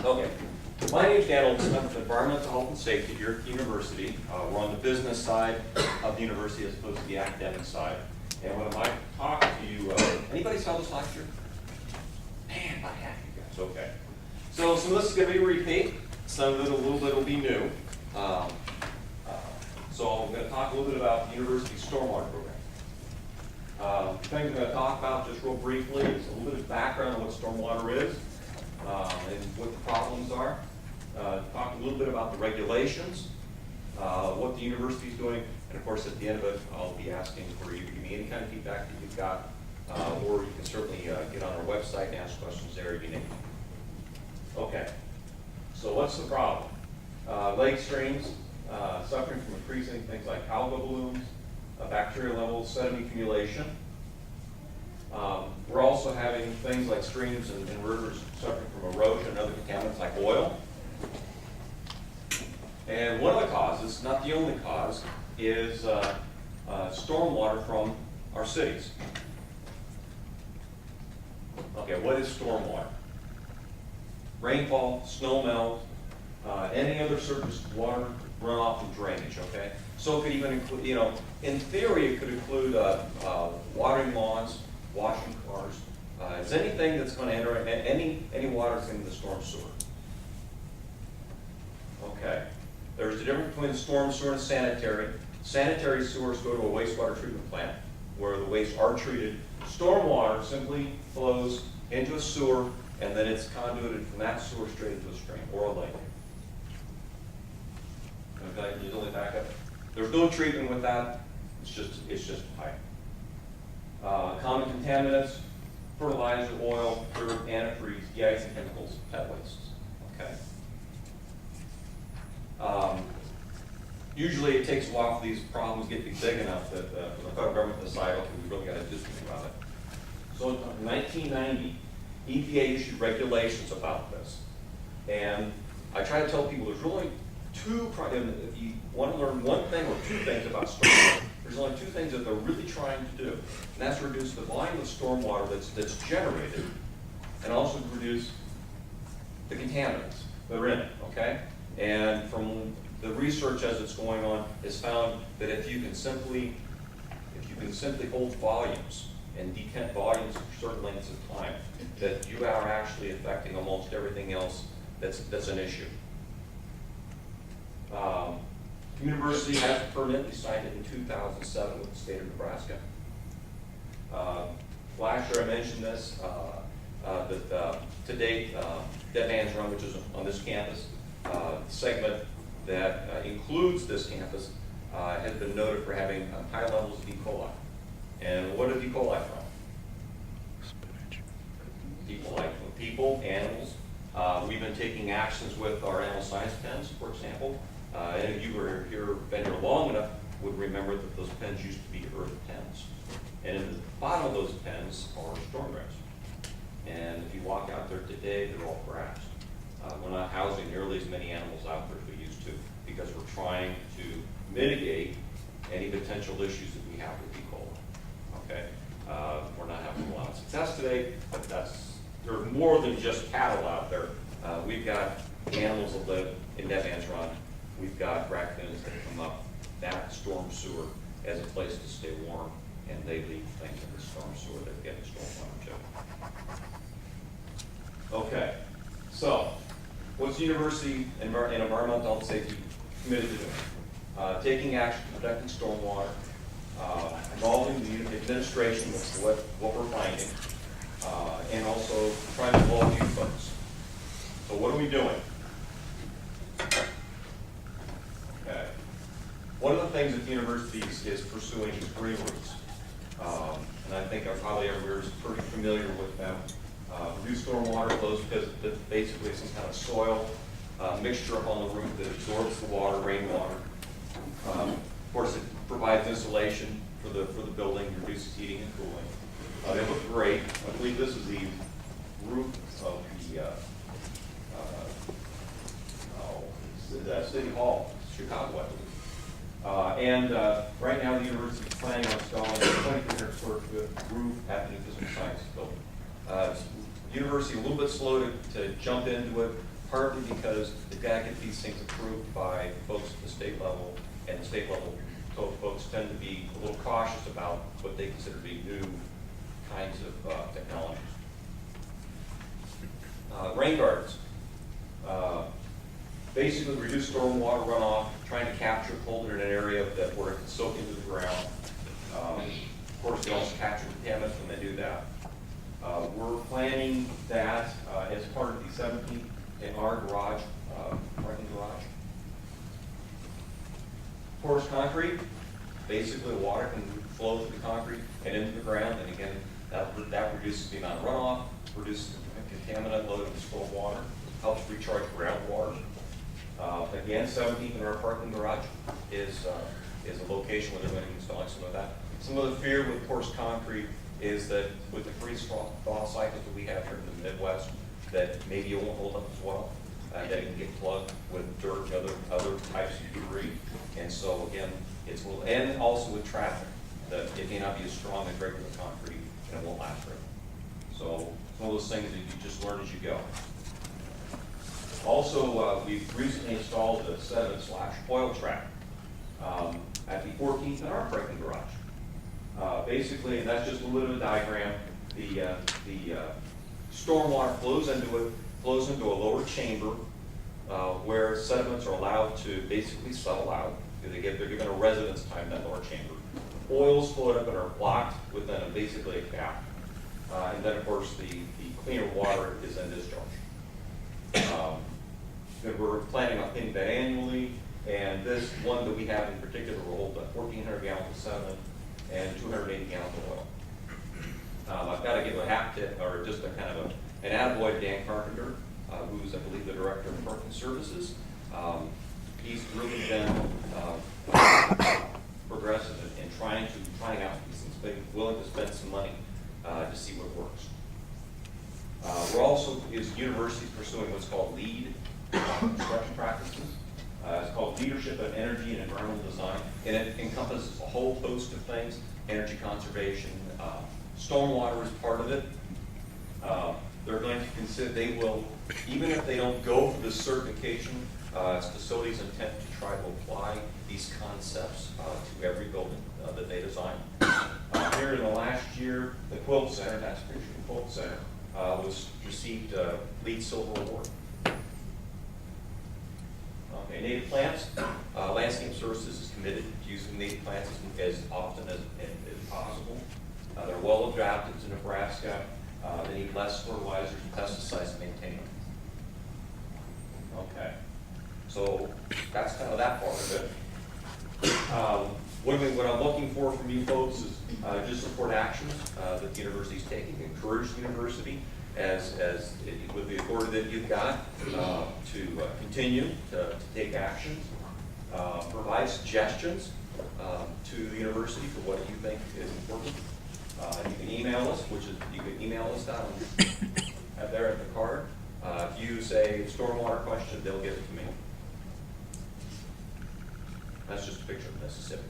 Okay. My name is Dan Olson. I'm with Environmental Health and Safety here at the university. We're on the business side of the university as opposed to the academic side. And when I talk to you, anybody saw this last year? Man, about half you guys. Okay. So some of this is going to be a repeat. Some of it, a little bit, will be new. So I'm going to talk a little bit about the university stormwater program. Things I'm going to talk about just real briefly is a little bit of background on what stormwater is and what the problems are. Talk a little bit about the regulations, what the university is doing, and of course at the end of it I'll be asking for you to give me any kind of feedback that you've got, or you can certainly get on our website and ask questions there if you need. Okay, so what's the problem? Lake streams suffering from increasing things like algal blooms, bacterial levels, sediment accumulation. We're also having things like streams and rivers suffering from erosion and other contaminants like oil. And one of the causes, not the only cause, is stormwater from our cities. Okay, what is stormwater? Rainfall, snow melt, any other surface water runoff and drainage, okay? So it could even include, you know, in theory it could include watering lawns, washing cars. It's anything that's going to enter, any water that's into the storm sewer. Okay. There's a difference between the storm sewer and sanitary. Sanitary sewers go to a wastewater treatment plant where the wastes are treated. Stormwater simply flows into a sewer and then it's conduited from that sewer straight into a stream or a lake. Okay, you only back up. There's no treatment with that. It's just pipe. Common contaminants: fertilizer, oil, dirt, antifreeze, de-icing chemicals, pet wastes. Okay. Usually it takes a while for these problems to get big enough that for the federal government to decide, okay, we really got to do something about it. So in 1990, EPA issued regulations about this. And I try to tell people there's really if you want to learn one thing or two things about stormwater, there's only two things that they're really trying to do. And that's reduce the volume of stormwater that's generated and also reduce the contaminants that are in it, okay? And from the research as it's going on has found that if you can simply hold volumes and decant volumes for certain lengths of time, that you are actually affecting almost everything else that's an issue. The university has a permit we signed it in 2007 with the state of Nebraska. Last year I mentioned this, that to date, Dead Man's Run, which is on this campus, segment that includes this campus, has been noted for having high levels of E. coli. And what is E. coli from? E. coli from people, animals. We've been taking actions with our animal science pens, for example. And if you were here, been here long enough, would remember that those pens used to be earth pens. And in the bottom of those pens are storm drains. And if you walk out there today, they're all grassed. We're not housing nearly as many animals out there as we used to because we're trying to mitigate any potential issues that we have with E. coli. Okay? We're not having a lot of success today, but there's more than just cattle out there. We've got animals that live in Dead Man's Run. We've got raccoons that come up that storm sewer as a place to stay warm, and they leave things in the storm sewer that get stormwater too. Okay, so what's the university and environmental health safety committed to doing? Taking action to protecting stormwater, involving the administration with what we're finding, and also trying to involve you folks. So what are we doing? Okay. One of the things that the university is pursuing is green roofs. And I think probably everybody's pretty familiar with them. Reduce stormwater flows because basically it's some kind of soil mixture up on the roof that absorbs the water, rainwater. Of course, it provides insulation for the building, reduces heating and cooling. They look great. I believe this is the roof of the City Hall, Chicago, I believe. Right now the university is planning on installing a 2,300 square foot roof at the new physical science building. University a little bit slow to jump into it. partly because they've got to get these things approved by folks at the state level, and the state level folks tend to be a little cautious about what they consider to be new kinds of technologies. Rain gardens. Basically reduce stormwater runoff, trying to capture cold in an area that where it can soak into the ground. Of course, they also capture contaminants when they do that. We're planning that as part of the 17th in our garage, parking garage. Porous concrete, basically water can flow through the concrete and into the ground, and again, that reduces the amount of runoff, reduces the contaminant load of the storm water, helps recharge groundwater. Again, 17th in our parking garage is a location where they're going to be installing some of that. Some of the fear with porous concrete is that with the freeze-thaw cycles that we have here in the Midwest, that maybe it won't hold up as well, that it can get plugged with dirt and other types of debris. And so again, it's and also with traffic, that it may not be as strong as regular concrete and it won't last very long. So it's one of those things that you just learn as you go. Also, we've recently installed a sediment/oil trap at the 14th in our parking garage. Basically, and that's just a little bit of a diagram. The stormwater flows into a lower chamber where sediments are allowed to basically settle out. They're given a residence time in that lower chamber. Oils float up and are blocked within basically a cap. And then, of course, the cleaner water is then discharged. We're planning on cleaning that annually, and this one that we have in particular will hold 1,400 gallons of sediment and 280 gallons of oil. I've got to give a hat tip, or just a kind of an attaboy to Dan Carpenter, who's, I believe, the Director of Parking Services. He's really been progressive in trying out these things, being willing to spend some money to see what works. We're also, universities pursuing what's called LEED construction practices. It's called Leadership of Energy and Environmental Design, and it encompasses a whole host of things: energy conservation, stormwater is part of it. They're going to consider, they will, even if they don't go for this certification, it's facilities intent to try to apply these concepts to every building that they design. Here in the last year, the Quilt Center, that's a picture of the Quilt Center, received a LEED Silver Award. Okay, native plants. Landscape Services is committed to using native plants as often as possible. They're well adapted to Nebraska. They need less fertilizers and pesticides to maintain them. Okay, so that's kind of that part of it. What I'm looking for from you folks is just support actions that the university is taking. Encourage the university with the authority that you've got to continue to take actions. Provide suggestions to the university for what you think is important. You can email us, you can email us down there at the card. If you say stormwater question, they'll give it to me. That's just a picture of Mississippi.